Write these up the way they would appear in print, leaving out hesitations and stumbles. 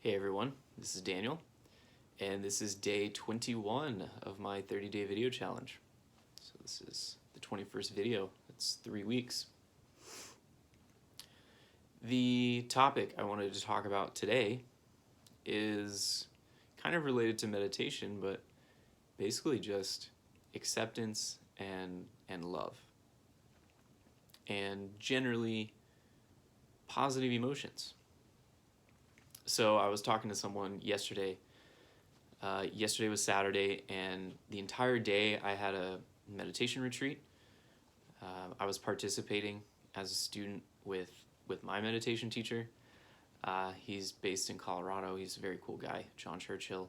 Hey everyone, this is Daniel, and this is day 21 of my 30-day video challenge. So this is the 21st video. It's 3 weeks. The topic I wanted to talk about today is kind of related to meditation, but basically just acceptance and love, and generally positive emotions. So I was talking to someone yesterday. Yesterday was Saturday, and the entire day I had a meditation retreat. I was participating as a student with my meditation teacher. He's based in Colorado. He's a very cool guy, John Churchill,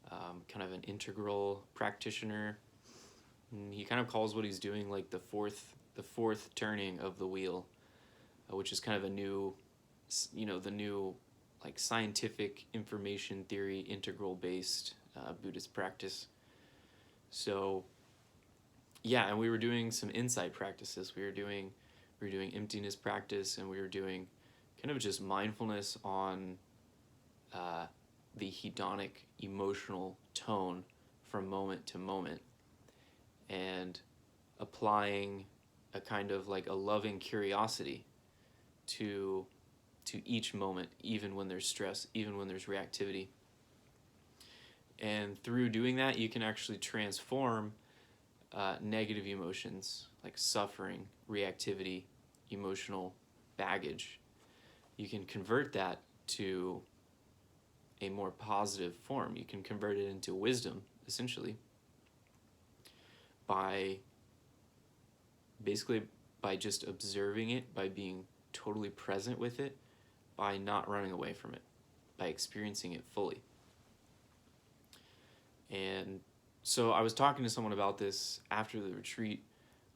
kind of an integral practitioner. And he kind of calls what he's doing like the fourth turning of the wheel, which is kind of a new, the new like scientific information theory integral based Buddhist practice. So yeah, and we were doing some insight practices. We were doing emptiness practice, and we were doing kind of just mindfulness on the hedonic emotional tone from moment to moment, and applying a kind of like a loving curiosity to each moment, even when there's stress, even when there's reactivity. And through doing that, you can actually transform negative emotions like suffering, reactivity, emotional baggage. You can convert that to a more positive form. You can convert it into wisdom, essentially, by just observing it, by being totally present with it, by not running away from it, by experiencing it fully. And so I was talking to someone about this after the retreat.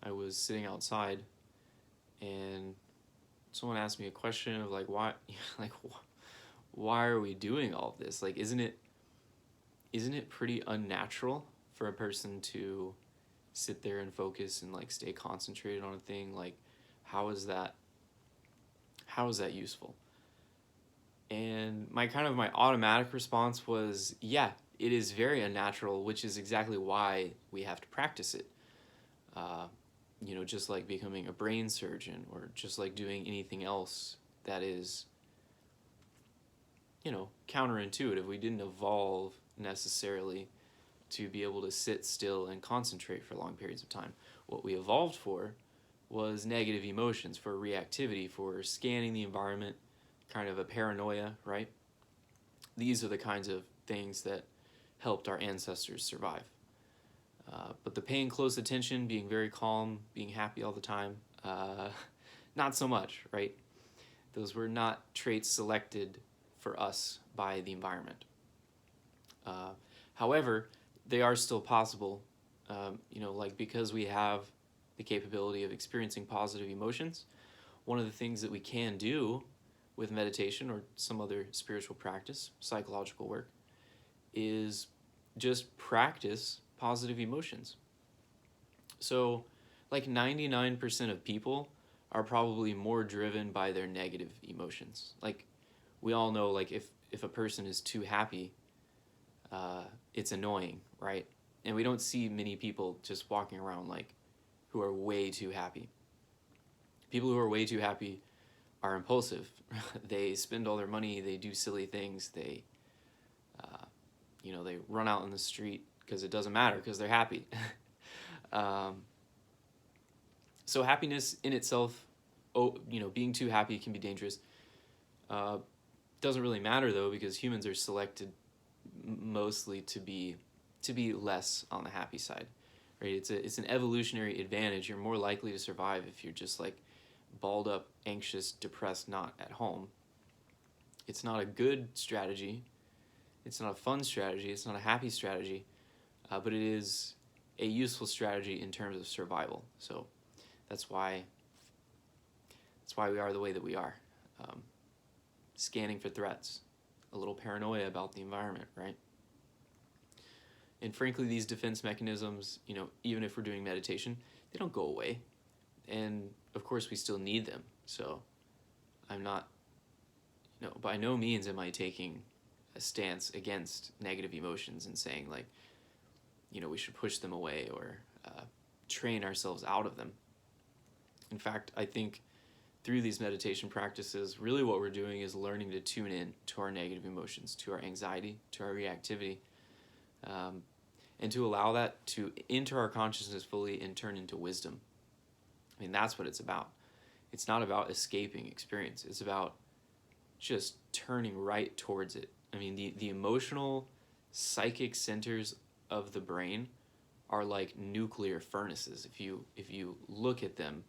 I was sitting outside, and someone asked me a question of like, why are we doing all of this? Like, isn't it pretty unnatural for a person to sit there and focus and like stay concentrated on a thing? Like, how is that useful? And my automatic response was, yeah, it is very unnatural, which is exactly why we have to practice it. Just like becoming a brain surgeon, or just like doing anything else that is, counterintuitive. We didn't evolve necessarily to be able to sit still and concentrate for long periods of time. What we evolved for was negative emotions, for reactivity, for scanning the environment, kind of a paranoia, right? These are the kinds of things that helped our ancestors survive. But the paying close attention, being very calm, being happy all the time, not so much, right? Those were not traits selected for us by the environment. However, they are still possible, because we have the capability of experiencing positive emotions. One of the things that we can do with meditation or some other spiritual practice, psychological work, is just practice positive emotions. So like 99% of people are probably more driven by their negative emotions. Like, we all know, like, if a person is too happy, it's annoying, right? And we don't see many people just walking around like who are way too happy. People who are way too happy are impulsive. They spend all their money, they do silly things, they they run out in the street because it doesn't matter, because they're happy. So happiness in itself, being too happy can be dangerous. Doesn't really matter though, because humans are selected mostly to be less on the happy side, right? It's an evolutionary advantage. You're more likely to survive if you're just like balled up, anxious, depressed, not at home. It's not a good strategy. It's not a fun strategy. It's not a happy strategy, but it is a useful strategy in terms of survival. So that's why we are the way that we are. Scanning for threats, a little paranoia about the environment, right? And frankly, these defense mechanisms, even if we're doing meditation, they don't go away. And of course, we still need them. So I'm not, by no means am I taking a stance against negative emotions and saying like, we should push them away or train ourselves out of them. In fact, I think through these meditation practices, really what we're doing is learning to tune in to our negative emotions, to our anxiety, to our reactivity, and to allow that to enter our consciousness fully and turn into wisdom. I mean, that's what it's about. It's not about escaping experience. It's about just turning right towards it. I mean, the emotional, psychic centers of the brain are like nuclear furnaces. If you look at them,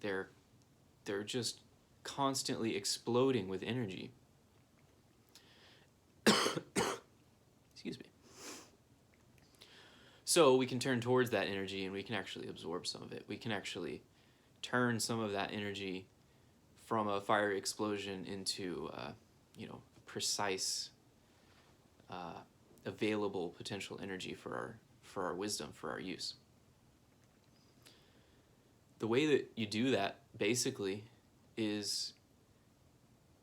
they're just constantly exploding with energy. Excuse me. So we can turn towards that energy and we can actually absorb some of it. We can actually turn some of that energy from a fiery explosion into, precise, available potential energy for our wisdom, for our use. The way that you do that, basically, is,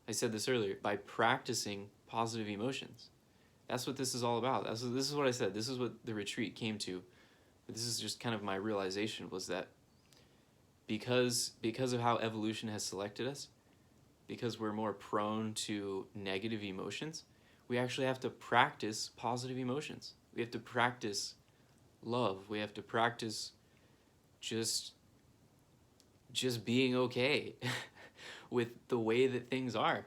I said this earlier, by practicing positive emotions. That's what this is all about. This is what I said. This is what the retreat came to. But this is just kind of my realization, was that because of how evolution has selected us, because we're more prone to negative emotions, we actually have to practice positive emotions. We have to practice love. We have to practice just being okay with the way that things are.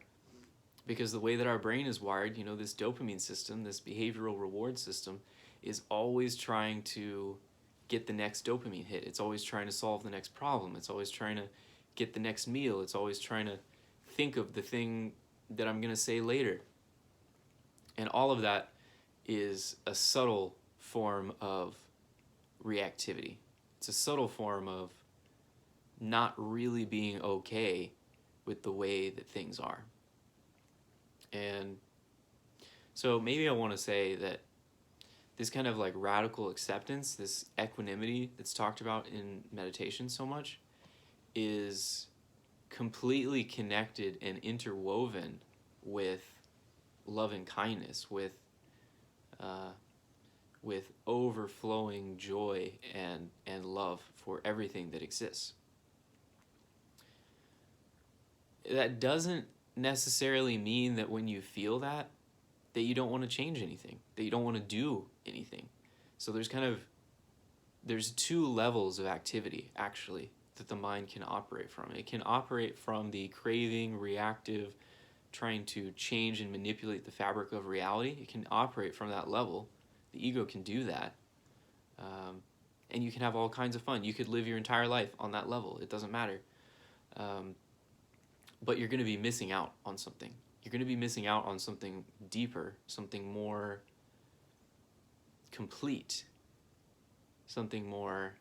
Because the way that our brain is wired, this dopamine system, this behavioral reward system, is always trying to get the next dopamine hit. It's always trying to solve the next problem. It's always trying to get the next meal. It's always trying to think of the thing that I'm going to say later. And all of that is a subtle form of reactivity. It's a subtle form of not really being okay with the way that things are. And so maybe I want to say that this kind of like radical acceptance, this equanimity that's talked about in meditation so much, is completely connected and interwoven with love and kindness, with overflowing joy and love for everything that exists. That doesn't necessarily mean that when you feel that you don't want to change anything, that you don't want to do anything. So there's two levels of activity, actually, that the mind can operate from. It can operate from the craving, reactive, trying to change and manipulate the fabric of reality. It can operate from that level. The ego can do that. And you can have all kinds of fun. You could live your entire life on that level. It doesn't matter. But you're going to be missing out on something. You're going to be missing out on something deeper, something more complete, something more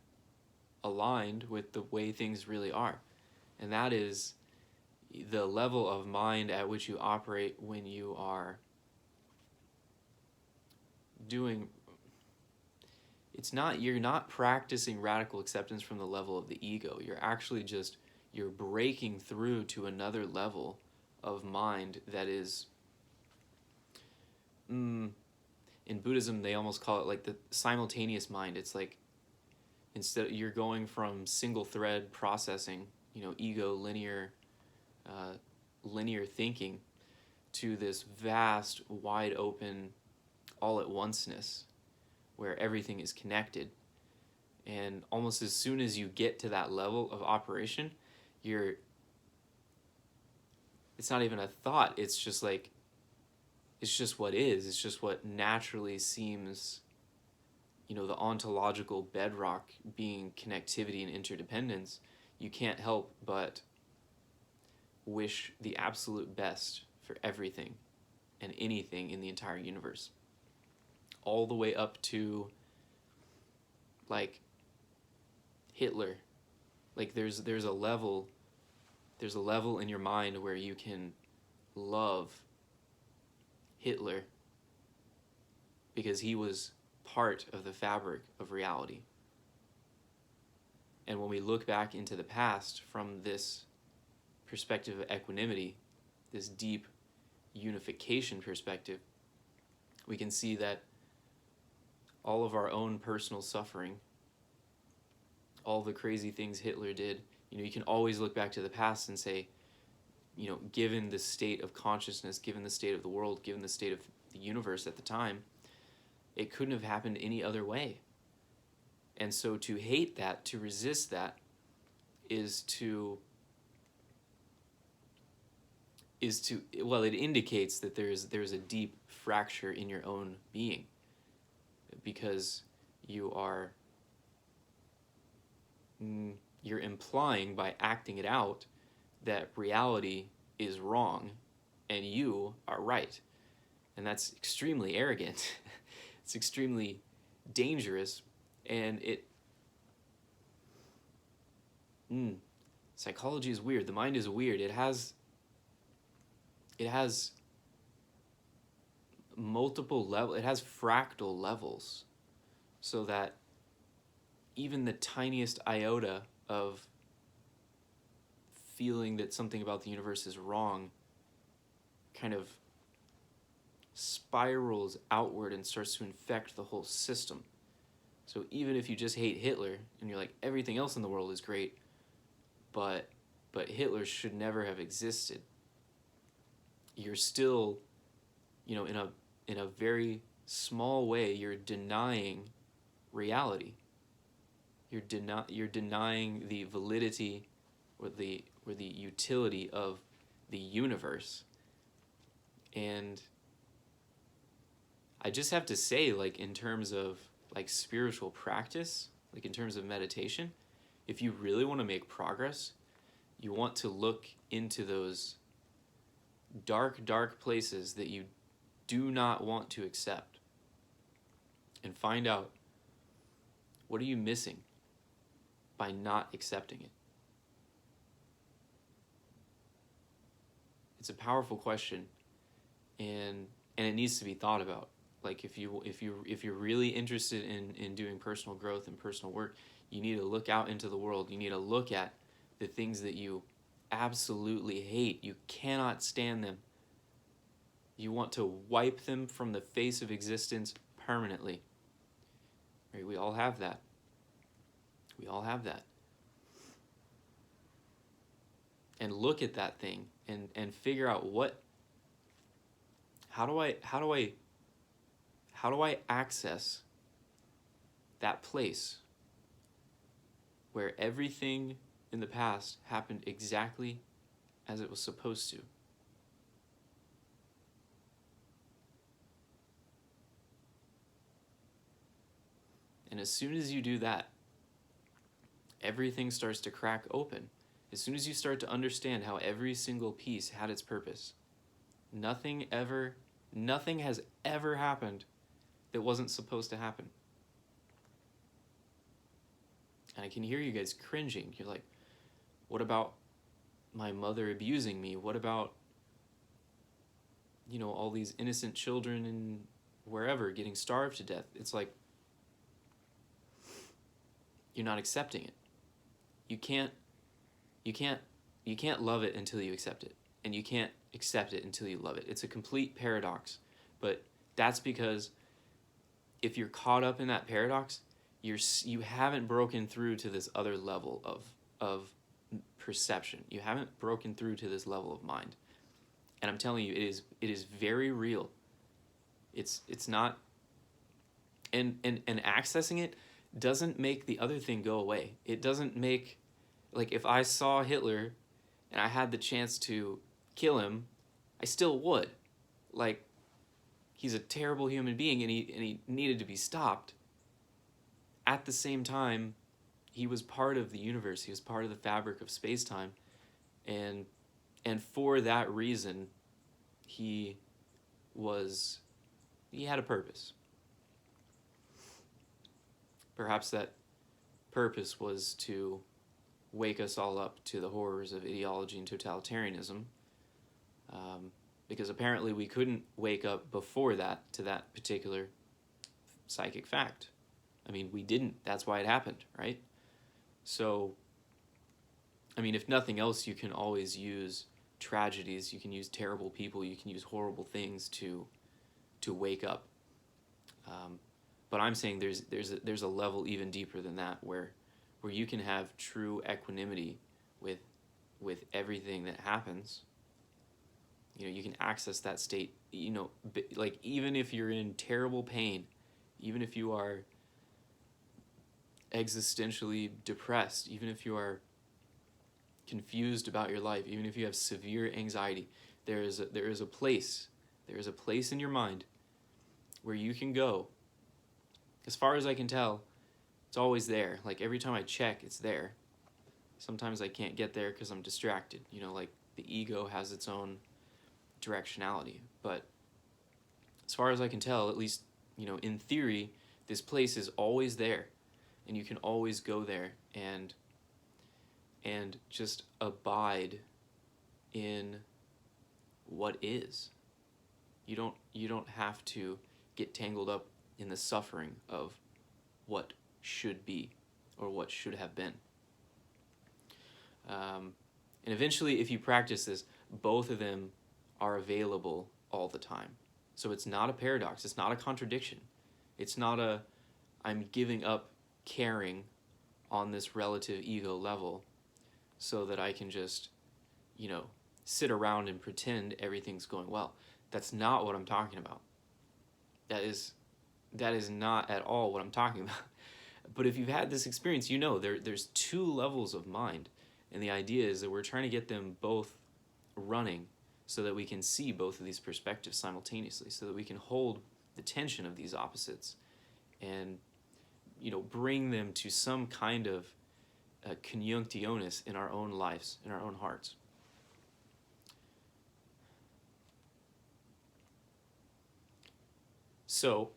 aligned with the way things really are. And that is the level of mind at which you operate when you are doing... You're not practicing radical acceptance from the level of the ego. You're actually you're breaking through to another level of mind that is, in Buddhism they almost call it like the simultaneous mind. It's like, instead you're going from single thread processing, ego, linear thinking, to this vast, wide open, all at onceness, where everything is connected. And almost as soon as you get to that level of operation, it's not even a thought, it's just like, it's just what is, it's just what naturally seems, the ontological bedrock being connectivity and interdependence. You can't help but wish the absolute best for everything and anything in the entire universe. All the way up to, like, Hitler. Like, there's a level in your mind where you can love Hitler because he was part of the fabric of reality. And when we look back into the past from this perspective of equanimity, this deep unification perspective, we can see that all of our own personal suffering, all the crazy things Hitler did, you can always look back to the past and say, given the state of consciousness, given the state of the world, given the state of the universe at the time, it couldn't have happened any other way. And so to hate that, to resist that, it indicates that there's a deep fracture in your own being, because you're implying by acting it out that reality is wrong and you are right. And that's extremely arrogant. It's extremely dangerous, and psychology is weird. The mind is weird. It has multiple levels. It has fractal levels, so that even the tiniest iota of feeling that something about the universe is wrong kind of spirals outward and starts to infect the whole system. So even if you just hate Hitler and you're like, everything else in the world is great, but Hitler should never have existed, you're still, in a very small way, you're denying reality. You're denying the validity or the utility of the universe. And I just have to say, in terms of spiritual practice, in terms of meditation, if you really want to make progress, you want to look into those dark places that you do not want to accept, and find out, what are you missing by not accepting it? It's a powerful question, and it needs to be thought about. If you're really interested in doing personal growth and personal work, you need to look out into the world. You need to look at the things that you absolutely hate. You cannot stand them. You want to wipe them from the face of existence permanently. Right? We all have that. We all have that. And look at that thing and figure out how do I access that place where everything in the past happened exactly as it was supposed to? And as soon as you do that, everything starts to crack open. As soon as you start to understand how every single piece had its purpose, nothing has ever happened that wasn't supposed to happen. And I can hear you guys cringing. You're like, what about my mother abusing me? What about, all these innocent children in wherever getting starved to death? It's like, you're not accepting it. You can't love it until you accept it, and you can't accept it until you love it. It's a complete paradox, but that's because if you're caught up in that paradox, you haven't broken through to this other level of perception. You haven't broken through to this level of mind, and I'm telling you, it is very real. It's not, and accessing it doesn't make the other thing go away. It doesn't make, if I saw Hitler and I had the chance to kill him, I still would. He's a terrible human being, and he needed to be stopped. At the same time, he was part of the universe. He was part of the fabric of space-time, and for that reason, he had a purpose. Perhaps that purpose was to wake us all up to the horrors of ideology and totalitarianism, because apparently we couldn't wake up before that to that particular psychic fact. I mean, we didn't. That's why it happened, right? So, I mean, if nothing else, you can always use tragedies, you can use terrible people, you can use horrible things to wake up. But I'm saying there's a level even deeper than that, where you can have true equanimity with everything that happens. You know, you can access that state, you know, like even if you're in terrible pain, even if you are existentially depressed, even if you are confused about your life, even if you have severe anxiety, there is a place in your mind where you can go. As far as I can tell, it's always there. Like every time I check, it's there. Sometimes I can't get there because I'm distracted. You know, like the ego has its own directionality. But as far as I can tell, at least, you know, in theory, this place is always there, and you can always go there and just abide in what is. You don't have to get tangled up in the suffering of what should be or what should have been. And eventually, if you practice this, both of them are available all the time. So it's not a paradox. It's not a contradiction. It's not a, I'm giving up caring on this relative ego level so that I can just, you know, sit around and pretend everything's going well. That's not what I'm talking about. That is not at all what I'm talking about. But if you've had this experience, you know there's two levels of mind. And the idea is that we're trying to get them both running so that we can see both of these perspectives simultaneously, so that we can hold the tension of these opposites and, you know, bring them to some kind of conjunctionis in our own lives, in our own hearts. So,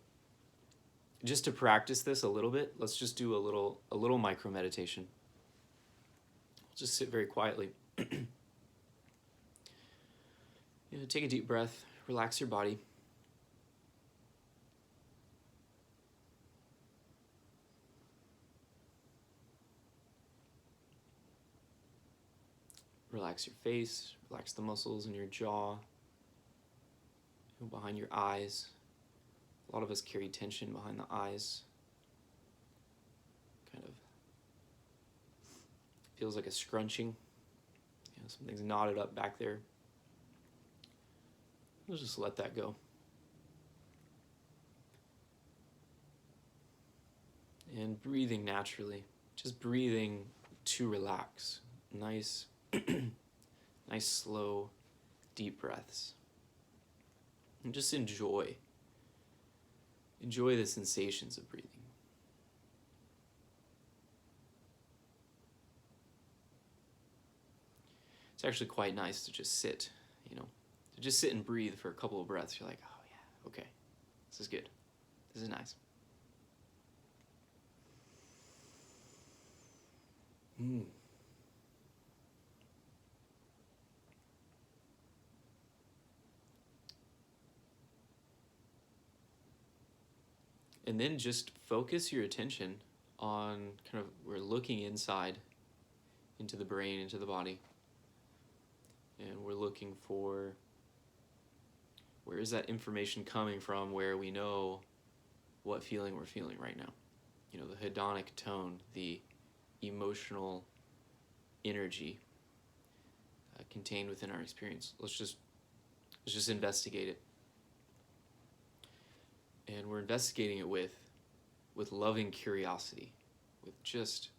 just to practice this a little bit, let's just do a little micro meditation. Just sit very quietly. You know, take a deep breath, relax your body. Relax your face, relax the muscles in your jaw, behind your eyes. A lot of us carry tension behind the eyes. Kind of feels like a scrunching. You know, something's knotted up back there. We'll just let that go. And breathing naturally. Just breathing to relax. Nice, nice, slow, deep breaths. And just enjoy the sensations of breathing. It's actually quite nice to just sit, you know, to just sit and breathe for a couple of breaths. You're like, oh yeah, okay, this is good. This is nice. And then just focus your attention on kind of, we're looking inside into the brain, into the body. And we're looking for, where is that information coming from where we know what feeling we're feeling right now. You know, the hedonic tone, the emotional energy contained within our experience. Let's just investigate it. And we're investigating it with loving curiosity, with just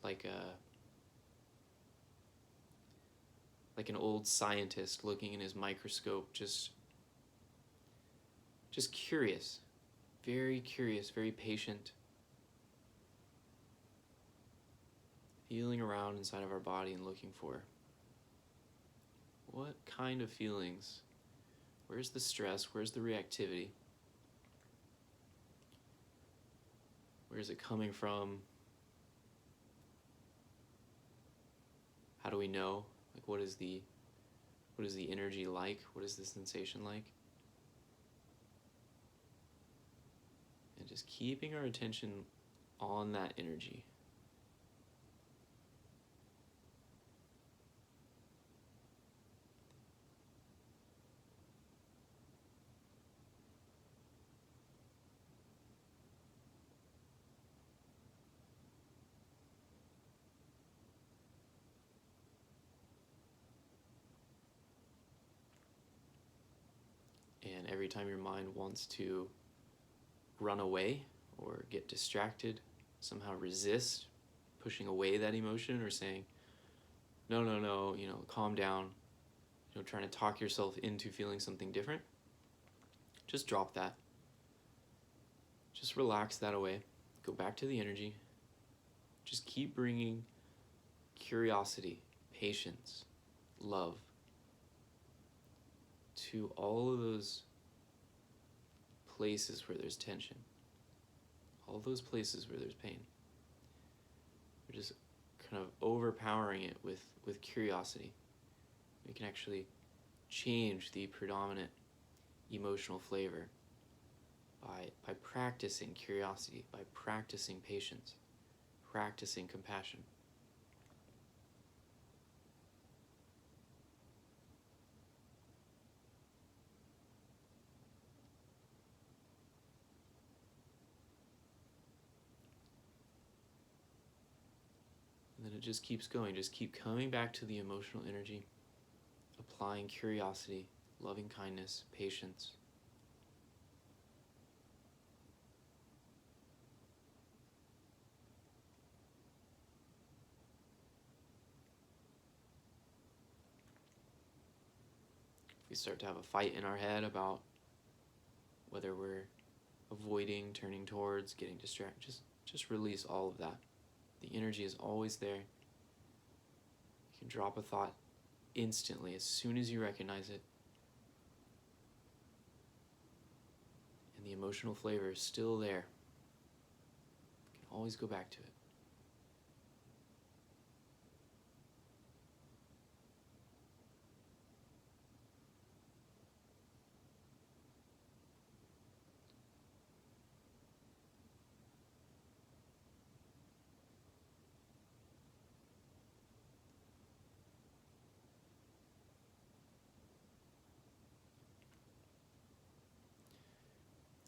like an old scientist looking in his microscope, just curious, very patient, feeling around inside of our body and looking for what kind of feelings, where's the stress, where's the reactivity, where's it coming from, how do we know, like what is the energy like, what is the sensation like, and just keeping our attention on that energy. every time your mind wants to run away or get distracted, somehow resist pushing away that emotion or saying, no, no, no, calm down, trying to talk yourself into feeling something different, just drop that. Just relax that away. Go back to the energy. Just keep bringing curiosity, patience, love to all of those places where there's tension, all those places where there's pain. We're just kind of overpowering it with curiosity. We can actually change the predominant emotional flavor by practicing curiosity, by practicing patience, practicing compassion. And then it just keeps going. Just keep coming back to the emotional energy, applying curiosity, loving kindness, patience. If we start to have a fight in our head about whether we're avoiding, turning towards, getting distracted, just release all of that. The energy is always there. You can drop a thought instantly as soon as you recognize it. And the emotional flavor is still there. You can always go back to it.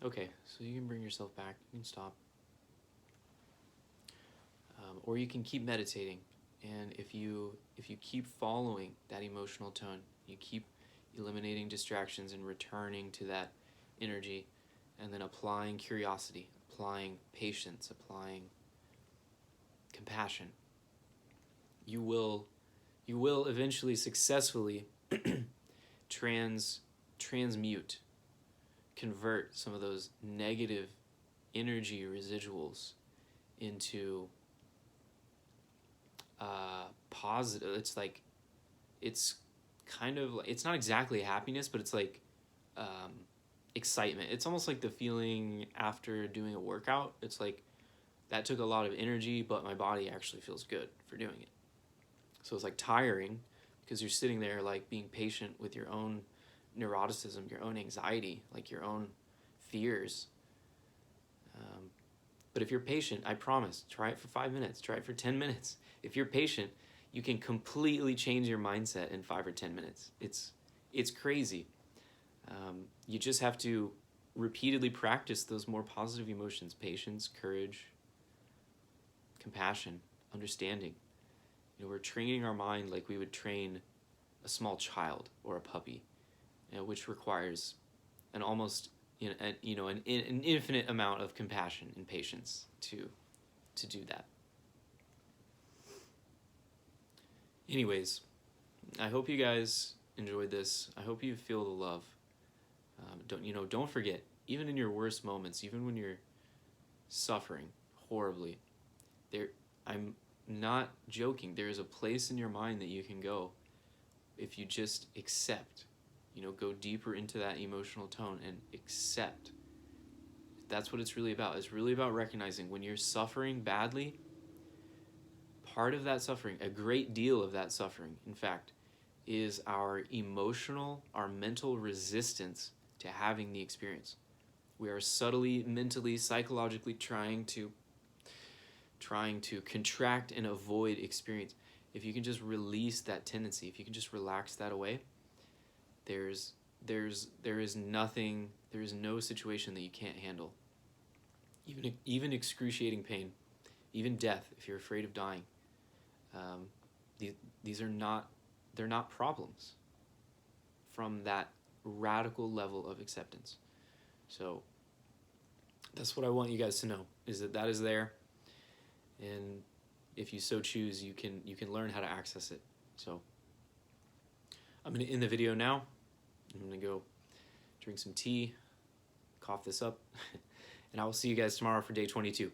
Okay, so you can bring yourself back, you can stop. Or you can keep meditating. And if you keep following that emotional tone, you keep eliminating distractions and returning to that energy, and then applying curiosity, applying patience, applying compassion, you will eventually successfully transmute, convert some of those negative energy residuals into positive. It's kind of like, it's not exactly happiness, but it's like excitement. It's almost like the feeling after doing a workout. It's like that took a lot of energy, but my body actually feels good for doing it. So it's like tiring because you're sitting there like being patient with your own neuroticism, your own anxiety, like your own fears. But if you're patient, I promise, try it for 5 minutes, try it for 10 minutes. If you're patient, you can completely change your mindset in 5 or 10 minutes. It's crazy. You just have to repeatedly practice those more positive emotions: patience, courage, compassion, understanding. We're training our mind like we would train a small child or a puppy, which requires an almost an infinite amount of compassion and patience to do that. Anyways, I hope you guys enjoyed this. I hope you feel the love. Don't forget, even in your worst moments, even when you're suffering horribly, I'm not joking. There is a place in your mind that you can go if you just accept. Go deeper into that emotional tone and accept. That's what it's really about. It's really about recognizing when you're suffering badly. Part of that suffering, a great deal of that suffering, in fact, is our mental resistance to having the experience. We are subtly, mentally, psychologically trying to contract and avoid experience. If you can just release that tendency, if you can just relax that away, there is no situation that you can't handle. Even excruciating pain, even death, if you're afraid of dying. They're not problems from that radical level of acceptance. So that's what I want you guys to know, is that is there, and if you so choose, you can learn how to access it. So I'm going to end the video now. I'm going to go drink some tea, cough this up, and I will see you guys tomorrow for day 22.